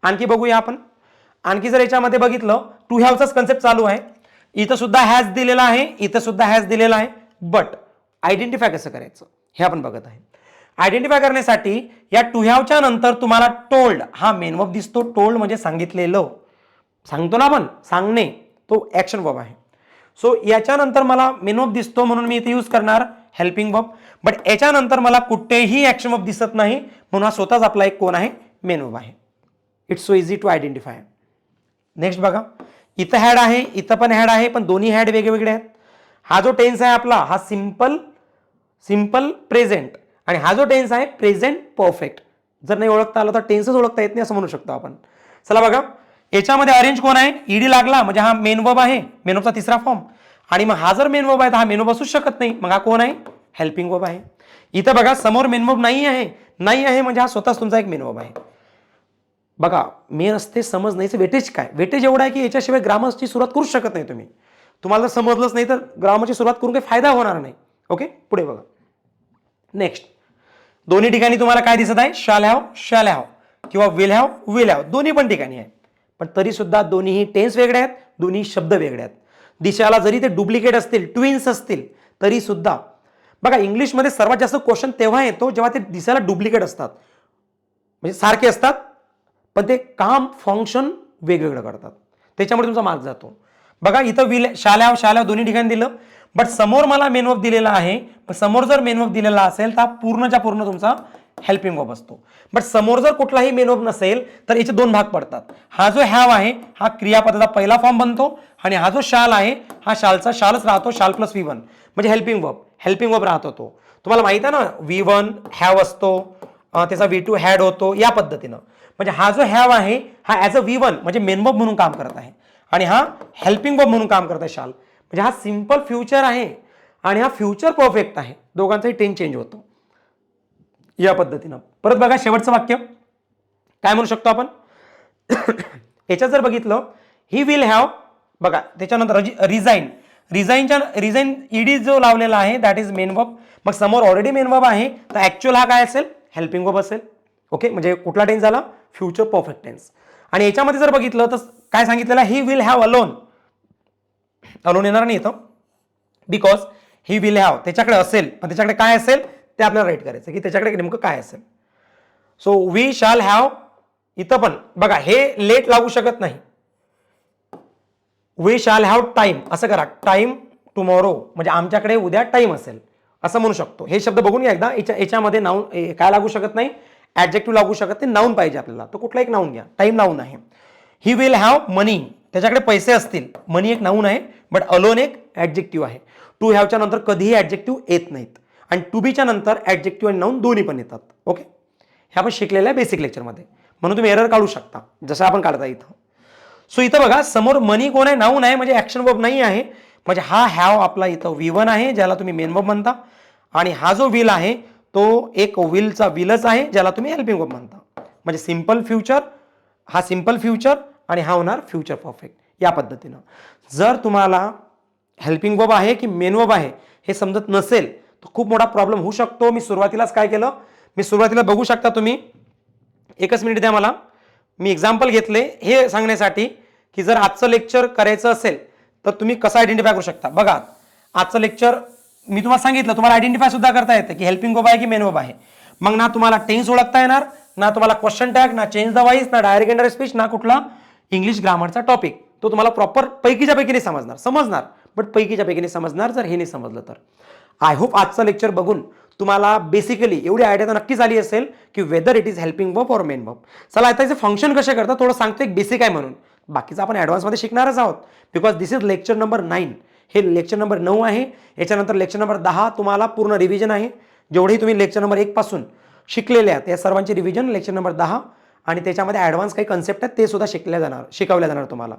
आणखी बघूया आपण. आणखी जर याच्यामध्ये बघितलं, टू हॅवचाच कन्सेप्ट चालू आहे. इथं सुद्धा हॅज दिलेला आहे, इथं सुद्धा हॅज दिलेला आहे, बट आयडेंटिफाय कसं करायचं हे आपण बघत आहे. आयडेंटिफाय करण्यासाठी या टू हॅवच्या नंतर तुम्हाला टोल्ड हा मेन वर्ब दिसतो. टोल्ड म्हणजे सांगितलेलं, सांगतो ना आपण, सांगणे, तो ऍक्शन वर्ब आहे. सो याच्यानंतर मला मेन वर्ब दिसतो म्हणून मी इथे यूज करणार हेल्पिंग वर्ब. बट याच्यानंतर मला कुठेही ऍक्शन वर्ब दिसत नाही, म्हणून हा स्वतःच आपला एक कोण आहे, मेन वर्ब आहे. It's so easy to identify. Next बघा, इथं हॅड आहे, इथं पण हॅड आहे, पण दोन्ही हॅड वेगवेगळे आहेत. हा जो टेन्स आहे आपला हा सिंपल प्रेझेंट आणि हा जो टेन्स आहे प्रेझेंट परफेक्ट. जर नाही ओळखता आला तर टेन्सच ओळखता येत नाही असं म्हणू शकतो आपण. चला बघा, याच्यामध्ये अरेंज कोण आहे, ईडी लागला म्हणजे हा मेन वर्ब आहे, मेन वर्बचा तिसरा फॉर्म. आणि मग हा जर मेन वर्ब आहे तर हा मेन वर्ब असूच शकत नाही, मग हा कोण आहे, हेल्पिंग वर्ब आहे. इथं बघा समोर मेन वर्ब नाही आहे म्हणजे हा स्वतःच तुमचा एक मेन वर्ब आहे. बघा, मेन असते समज नाहीचं वेटेज. काय वेटेज एवढं आहे की याच्याशिवाय ग्रामरची सुरुवात करू शकत नाही तुम्ही. तुम्हाला जर समजलंच नाही तर ग्रामरची सुरुवात करून काही फायदा होणार नाही. ओके, पुढे बघा, नेक्स्ट दोन्ही ठिकाणी तुम्हाला काय दिसत आहे, शॅल हॅव किंवा विल हॅव दोन्ही पण ठिकाणी आहे. पण तरी सुद्धा दोन्ही टेन्स वेगळे आहेत, दोन्ही शब्द वेगळे आहेत. दिशाला जरी ते डुप्लिकेट असतील, ट्विन्स असतील, तरी सुद्धा बघा इंग्लिशमध्ये सर्वात जास्त क्वेश्चन तेव्हा येतो जेव्हा ते दिसायला डुप्लिकेट असतात, म्हणजे सारखे असतात पण ते काम फंक्शन वेगवेगळं करतात, त्याच्यामुळे तुमचा मार्क जातो. बघा इथं विल शॅल हॅव दोन्ही ठिकाणी दिलं, बट समोर मला मेन वर्ब दिलेला आहे. पण समोर जर मेन वर्ब दिलेला असेल तर पूर्णच्या पूर्ण तुमचा हेल्पिंग वर्ब असतो. बट समोर जर कुठलाही मेन वर्ब नसेल तर याचे दोन भाग पडतात. हा जो हॅव आहे हा क्रियापदाचा पहिला फॉर्म बनतो आणि हा जो शाल आहे हा शालच राहतो, शाल प्लस V1 म्हणजे हेल्पिंग वर्ब राहतो. तो तुम्हाला माहित आहे ना, V1 हॅव असतो, त्याचा V2 हॅड होतो या पद्धतीनं. म्हणजे हा जो हॅव आहे हा ॲज अ V1 म्हणजे मेन वर्ब म्हणून काम करत आहे आणि हा हेल्पिंग वर्ब म्हणून काम करत आहे शाल. म्हणजे हा सिंपल फ्युचर आहे आणि हा फ्युचर परफेक्ट आहे, दोघांचाही टेन्स चेंज होतो या पद्धतीनं. परत बघा शेवटचं वाक्य काय म्हणू शकतो आपण याच्यात जर बघितलं, ही विल हॅव, बघा त्याच्यानंतर रिझाईन ईडी जो लावलेला आहे दॅट इज मेन वर्ब. मग समोर ऑलरेडी मेन वर्ब आहे तर ऍक्च्युअल हा काय असेल, हेल्पिंग वर्ब असेल. ओके, म्हणजे कुठला टेन्स झाला, फ्युचर परफेक्ट टेन्स. आणि याच्यामध्ये जर बघितलं तर काय सांगितलेलं, ही विल हॅव अलोन येणार नाही इथं, बिकॉज ही विल हॅव त्याच्याकडे असेल, पण त्याच्याकडे काय असेल ते आपल्याला राईट करायचं की त्याच्याकडे नेमकं काय असेल. सो वी शॅल हॅव, इथं पण बघा हे लेट लागू शकत नाही. वी शॅल हॅव टाइम असं करा, टाइम टुमॉरो म्हणजे आमच्याकडे उद्या टाइम असेल असं म्हणू शकतो. हे शब्द बघून घ्या एकदा. याच्यामध्ये नाऊन काय लागू शकत नाही, ऍडजेक्टिव्ह लागू शकत नाही, नाऊन पाहिजे आपल्याला. तर कुठला एक नाऊन घ्या, टाइम नाऊन आहे. ही विल हॅव मनी, त्याच्याकडे पैसे असतील, मनी एक नाऊन आहे बट अलोन एक ऍडजेक्टिव्ह आहे. टू हॅवच्या नंतर कधीही ऍडजेक्टिव्ह येत नाहीत आणि टू बीच्या नंतर ऍडजेक्टिव्ह आणि नाऊन दोन्ही पण येतात. ओके, हे आपण शिकलेलं आहे बेसिक लेक्चरमध्ये, म्हणून तुम्ही एरर काढू शकता जसं आपण काढता इथं. सो इथं बघा समोर मनी कोण आहे, नाऊन आहे म्हणजे ऍक्शन वर्ब नाही आहे. म्हणजे हा हॅव आपला इथं V1 आहे ज्याला तुम्ही मेन वर्ब म्हणता आणि हा जो विल आहे तो एक विलचा विलच आहे ज्याला तुम्ही हेल्पिंग वर्ब म्हणता. म्हणजे सिंपल फ्युचर, हा सिंपल फ्युचर आणि हा होणार फ्युचर परफेक्ट या पद्धतीनं. जर तुम्हाला हेल्पिंग वर्ब आहे की मेन वर्ब आहे हे समजत नसेल तर खूप मोठा प्रॉब्लेम होऊ शकतो. मी सुरुवातीलाच काय केलं, मी सुरुवातीला बघू शकता तुम्ही, एकच मिनिट द्या मला, मी एक्झाम्पल घेतले हे सांगण्यासाठी की जर आजचं लेक्चर करायचं असेल तर तुम्ही कसं आयडेंटिफाय करू शकता. बघा आजचं लेक्चर मी तुम्हाला सांगितलं, तुम्हाला आयडेंटिफाय सुद्धा करता येतं की हेल्पिंग वर्ब आहे की मेन वर्ब आहे. मग ना तुम्हाला टेन्स ओळखता येणार, ना तुम्हाला क्वेश्चन टॅग, ना चेंज द वॉइस, ना डायरेक्ट इंडायरेक्ट स्पीच, ना कुठला इंग्लिश ग्रामरचा टॉपिक. तो तुम्हाला प्रॉपर पैकीच्या पैकी नाही समजणार बट पैकीच्या पैकी नाही समजणार जर हे नाही समजलं तर. आय होप आजचं लेक्चर बघून तुम्हाला बेसिकली एवढी आयडिया तर नक्कीच आली असेल की weather it is helping verb or main verb. चला आता याचे फंक्शन कसे करतात थोडं सांगतो, एक बेसिक आहे म्हणून. बाकीचं आपण ॲडव्हान्समध्ये शिकणारच आहोत because this is lecture number 9. हे लेक्चर नंबर 9 आहे. याच्यानंतर लेक्चर नंबर 10 तुम्हाला पूर्ण रिव्हिजन आहे. जेवढेही तुम्ही लेक्चर नंबर 1 पासून शिकलेले आहेत या सर्वांची रिव्हिजन लेक्चर नंबर 10 आणि त्याच्यामध्ये ॲडव्हान्स काही कन्सेप्ट आहेत ते सुद्धा शिकवल्या जाणार तुम्हाला.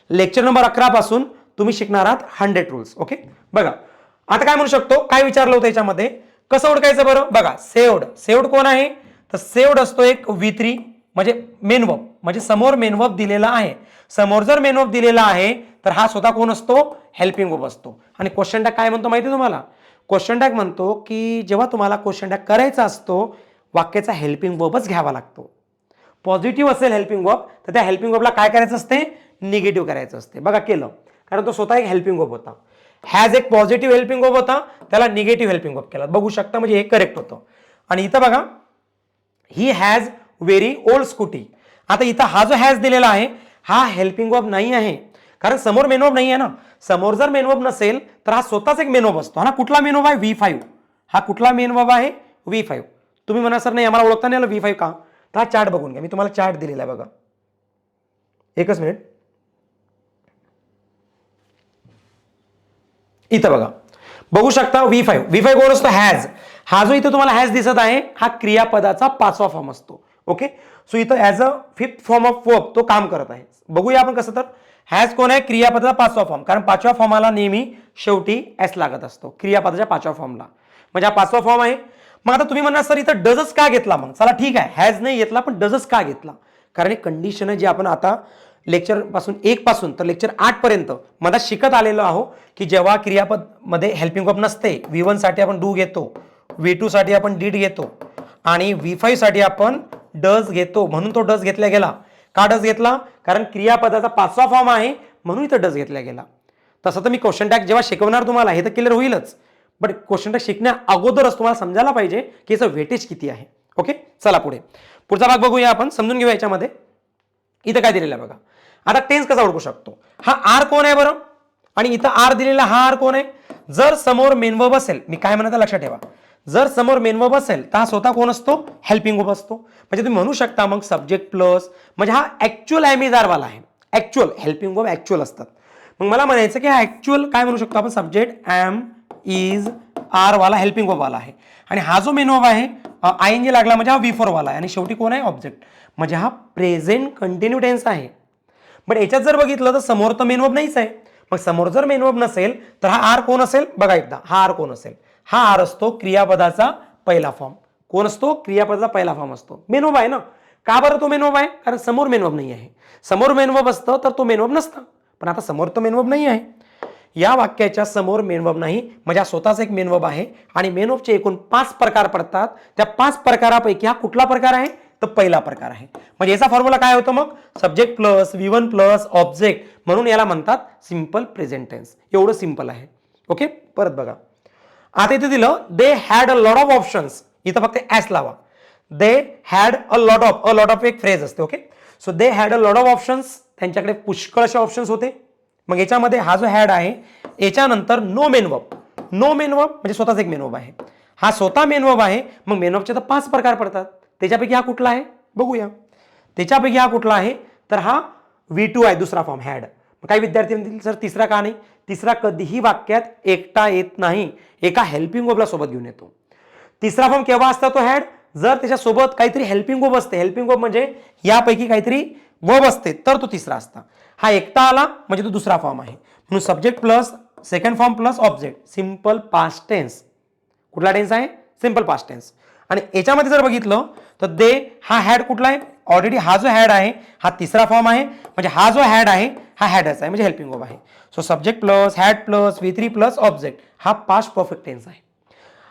लेक्चर नंबर 11 पासून तुम्ही शिकणार आहात 100 रूल्स. ओके, बघा आता काय म्हणू शकतो, काय विचारलं होतं याच्यामध्ये, कसं ओळखायचं बरं. बघा सेव्ड कोण आहे तर सेव्ड असतो एक V3 म्हणजे मेन वर्ब, म्हणजे समोर मेन वर्ब दिलेला आहे. समोर जर मेन वर्ब दिलेला आहे तर हा स्वतः कोण असतो, हेल्पिंग वर्ब असतो. आणि क्वेश्चन टॅग काय म्हणतो माहिती तुम्हाला, क्वेश्चन टॅग म्हणतो की जेव्हा तुम्हाला क्वेश्चन टॅग करायचा असतो वाक्याचा हेल्पिंग वर्बच घ्यावा लागतो. पॉझिटिव्ह असेल हेल्पिंग वर्ब तर त्या हेल्पिंग वर्बला काय करायचं असते, निगेटिव्ह करायचं असते. बघा केलं, कारण तो स्वतः एक हेल्पिंग वर्ब होता. हॅज एक पॉझिटिव्ह हेल्पिंग वर्ब होता, त्याला निगेटिव्ह हेल्पिंग वर्ब केला. बघू शकता म्हणजे हे करेक्ट होतं. आणि इथं बघा he has very old scooty. आता इथं हा जो हॅज दिलेला आहे हा हेल्पिंग वर्ब नाही आहे कारण समोर मेन वर्ब नाही आहे ना. समोर जर मेन वर्ब नसेल तर हा स्वतःच एक मेन वर्ब असतो. हा कुठला मेन वर्ब आहे, V5. हा कुठला मेन वर्ब आहे, V5. तुम्ही म्हणा सर नाही आम्हाला ओळखता नाही आलं V5 का, तर हा चार्ट बघून घ्या, मी तुम्हाला चार्ट दिलेला आहे बघा. एकच मिनिट, इथं बघा बघू शकता V5 कोण असतो, हॅज. हा जो इथं तुम्हाला हॅज दिसत आहे हा क्रियापदाचा 5वा फॉर्म असतो. ओके, सो इथं as a 5th form of verb तो काम करत आहे. बघूया आपण कसं, तर हॅज कोण आहे, क्रियापदाचा 5वा फॉर्म, कारण 5व्या फॉर्माला नेहमी शेवटी एस लागत असतो क्रियापदाच्या 5व्या फॉर्मला, म्हणजे हा 5वा फॉर्म आहे. मग आता तुम्ही म्हणणार सर इथं डजच का घेतला, मग चला ठीक आहे हॅज नाही घेतला पण डजच का घेतला, कारण एक कंडिशन आहे जी आपण आता लेक्चर पासून 1 पासून तर लेक्चर 8 पर्यंत मला शिकत आलेलो आहो की जेव्हा क्रियापद मध्ये हेल्पिंग वर्ब नसते V1 साठी आपण डू घेतो, V2 साठी आपण डीड घेतो आणि V5 साठी आपण डज घेतो, म्हणून तो डज घेतला गेला. का डज घेतला? कारण क्रियापदाचा 5वा फॉर्म आहे म्हणून इथं डज घेतला गेला. तसं तर मी क्वेश्चन टॅग जेव्हा शिकवणार तुम्हाला हे तर क्लिअर होईलच, बट क्वेश्चन टॅग शिकण्या अगोदरच तुम्हाला समजायला पाहिजे की याचं वेटेज किती आहे. ओके, चला पुढे पुढचा भाग बघूया, आपण समजून घेऊया. याच्यामध्ये इथं काय दिलेलं आहे बघा. आता टेन्स कसा ओळखू शकतो? हा आर कोण आहे बरं, आणि इथं आर दिलेला हा आर कोण आहे? जर समोर मेन वर्ब असेल, मी काय म्हणतो लक्षात ठेवा, जर समोर मेन वर्ब असेल तर हा स्वतः कोण असतो? हेल्पिंग वर्ब असतो. म्हणजे तुम्ही म्हणू शकता मग सब्जेक्ट प्लस, म्हणजे हा ऍक्च्युअल ॲमिजार वाला आहे. ऍक्च्युअल हेल्पिंग वर्ब ऍक्च्युअल असतात. मग मला म्हणायचं की हा ऍक्च्युअल काय म्हणू शकतो आपण? सब्जेक्ट एम इज आर वाला हेल्पिंग वर्ब वाला आहे, आणि हा जो मेन वर्ब आहे आयएनजी लागला म्हणजे हा V4 वाला आहे, आणि शेवटी कोण आहे? ऑब्जेक्ट. म्हणजे हा प्रेझेंट कंटिन्यू टेन्स आहे. बट याच्यात जर बघितलं तर समोर तर मेन वर्ब नाहीच आहे. मग समोर जर मेन वर्ब नसेल तर हा आर कोण असेल? बघा एकदा, हा आर कोण असेल? हा आर असतो क्रियापदाचा पहिला फॉर्म. कोण असतो? क्रियापदाचा पहिला फॉर्म असतो. मेन वर्ब आहे ना. का बरं तो मेन वर्ब आहे? कारण समोर मेन वर्ब नाही आहे. समोर मेन वर्ब असतं तर तो मेन वर्ब नसतं, पण आता समोर तो मेन वर्ब नाही आहे. या वाक्याच्या समोर मेन वर्ब नाही, म्हणजे हा स्वतःच एक मेन वर्ब आहे, आणि मेन वर्बचे एकूण 5 प्रकार पडतात. त्या 5 प्रकारापैकी हा कुठला प्रकार आहे? तर पहिला प्रकार आहे. म्हणजे याचा फॉर्म्युला काय होतं मग? Subject plus V1 plus object, म्हणून याला म्हणतात सिंपल प्रेझेंट टेन्स. एवढं सिंपल आहे. ओके, परत बघा. आता इथे दिलं they had a lot of options, इथं फक्त ऍस लावा. They had a lot of एक फ्रेज असते. Okay, so they had a lot of options, त्यांच्याकडे पुष्कळ असे ऑप्शन्स होते. मग याच्यामध्ये हा जो हॅड आहे याच्यानंतर no main verb. No main verb म्हणजे स्वतःच एक मेन वर्ब आहे. हा स्वतः मेन वर्ब आहे. मग मेन वर्बचे तर 5 प्रकार पडतात. त्याच्यापैकी हा कुठला आहे बघूया. त्याच्यापैकी हा कुठला आहे? तर हा V2 आहे, दुसरा फॉर्म हॅड. काही विद्यार्थी म्हणतील सर तिसरा का नाही? तिसरा कधीही वाक्यात एकटा येत नाही, एका हेल्पिंग वर्बला सोबत घेऊन येतो. तिसरा फॉर्म केव्हा असता? तो हॅड जर त्याच्यासोबत काहीतरी हेल्पिंग वर्ब असते. हेल्पिंग वर्ब म्हणजे यापैकी काहीतरी वर्ब असते तर तो तिसरा असता. हा एकटा आला म्हणजे तो दुसरा फॉर्म आहे. म्हणून subject plus second form plus object, simple past tense. कुठला टेन्स आहे? Simple past tense. आणि याच्यामध्ये जर बघितलं तर दे हा हॅड कुठला आहे? ऑलरेडी हा जो हॅड आहे हा तिसरा फॉर्म आहे, म्हणजे हा जो हॅड आहे हा हॅडच आहे, म्हणजे हेल्पिंग वर्ब आहे. So subject plus had plus V3 plus object, हा पास्ट परफेक्ट टेन्स आहे.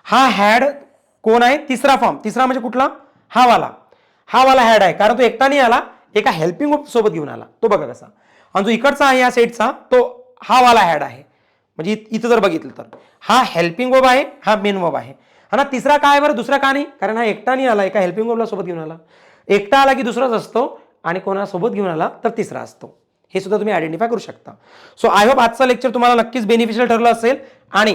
हा हॅड कोण आहे? तिसरा फॉर्म. तिसरा म्हणजे कुठला? हा वाला हॅड आहे, कारण तो एकटा नाही आला, एका हेल्पिंग वर्ब सोबत घेऊन आला. तो बघा कसा. आणि जो इकडचा आहे या सेटचा तो हा वाला हॅड आहे. म्हणजे इथं जर बघितलं तर हा हेल्पिंग वर्ब आहे, हा मेन वर्ब आहे. हा तिसरा काय बरं? दुसरा का नाही? कारण हा एकटा नाही आला, एका हेल्पिंग वर्बला सोबत घेऊन आला. एकटा आला की दुसराच असतो, आणि कोणासोबत घेऊन आला तर तिसरा असतो. हे सुद्धा तुम्ही आयडेंटिफाय करू शकता. सो आय होप आजचा लेक्चर तुम्हाला नक्कीच बेनिफिशियल ठरलं असेल, आणि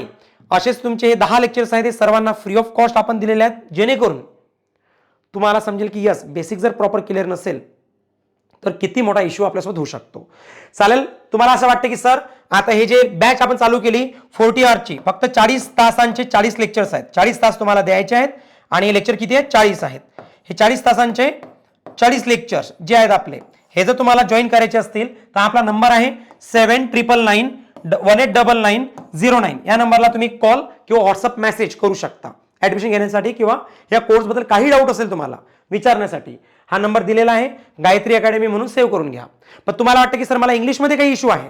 असेच तुमचे हे 10 लेक्चर्स आहेत ते सर्वांना फ्री ऑफ कॉस्ट आपण दिलेले आहेत, जेणेकरून तुम्हाला समजेल की यस बेसिक जर प्रॉपर क्लिअर नसेल तर किती मोठा इश्यू आपल्यासोबत होऊ शकतो. चालेल, तुम्हाला असं वाटतं की सर आता हे जे बॅच आपण चालू केली 40 आवरची, फक्त 40 तासांचे 40 लेक्चर्स आहेत. 40 तास तुम्हाला द्यायचे आहेत, आणि हे लेक्चर किती आहेत? 40 आहेत. हे 40 तासांचे 40 लेक्चर्स जे आहेत आपले, हे जर तुम्हाला जॉईन करायचे असतील तर आपला नंबर आहे 7999189909. या नंबरला तुम्ही कॉल किंवा व्हॉट्सअप मेसेज करू शकता ऍडमिशन घेण्यासाठी, किंवा या कोर्सबद्दल काही डाऊट असेल तुम्हाला विचारण्यासाठी. हा नंबर दिलेला आहे, गायत्री अकॅडमी म्हणून सेव्ह करून घ्या. पण तुम्हाला वाटतं की सर मला इंग्लिशमध्ये काही इश्यू आहे,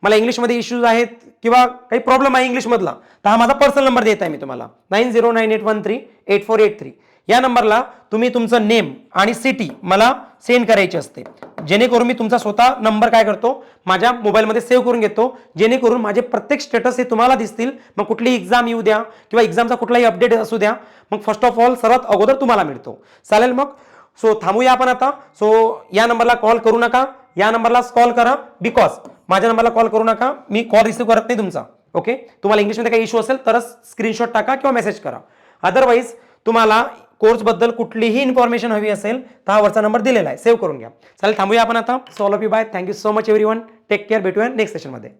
मला इंग्लिशमध्ये इश्यूज आहेत किंवा काही प्रॉब्लेम आहे इंग्लिशमधला, तर हा माझा पर्सनल नंबर देत आहे मी तुम्हाला 9098138483. या नंबरला तुम्ही तुमचं नेम आणि सिटी मला सेंड करायची असते, जेणेकरून मी तुमचा स्वतः नंबर काय करतो माझ्या मोबाईलमध्ये सेव्ह करून घेतो, जेणेकरून माझे प्रत्येक स्टेटस हे तुम्हाला दिसतील. मग कुठली एक्झाम येऊ द्या किंवा एक्झामचा कुठलाही अपडेट असू द्या, मग फर्स्ट ऑफ ऑल सर्वात अगोदर तुम्हाला मिळतो. चालेल मग. सो थांबूया आपण आता. सो या नंबरला कॉल करू नका, या नंबरलाच कॉल करा, बिकॉज माझ्या नंबरला कॉल करू नका, मी कॉल रिसिव्ह करत नाही तुमचा. ओके, तुम्हाला इंग्लिशमध्ये काही इश्यू असेल तरच स्क्रीनशॉट टाका किंवा मेसेज करा. अदरवाईज तुम्हाला कोर्सबद्दल कुठलीही इन्फॉर्मेशन हवी असेल तर हा वरचा नंबर दिलेला आहे, सेव्ह करून घ्या. चालेल, थांबूया आपण आता. So all of you bye. Thank you so much everyone. Take care. भेटूया नेक्स्ट सेशनमध्ये.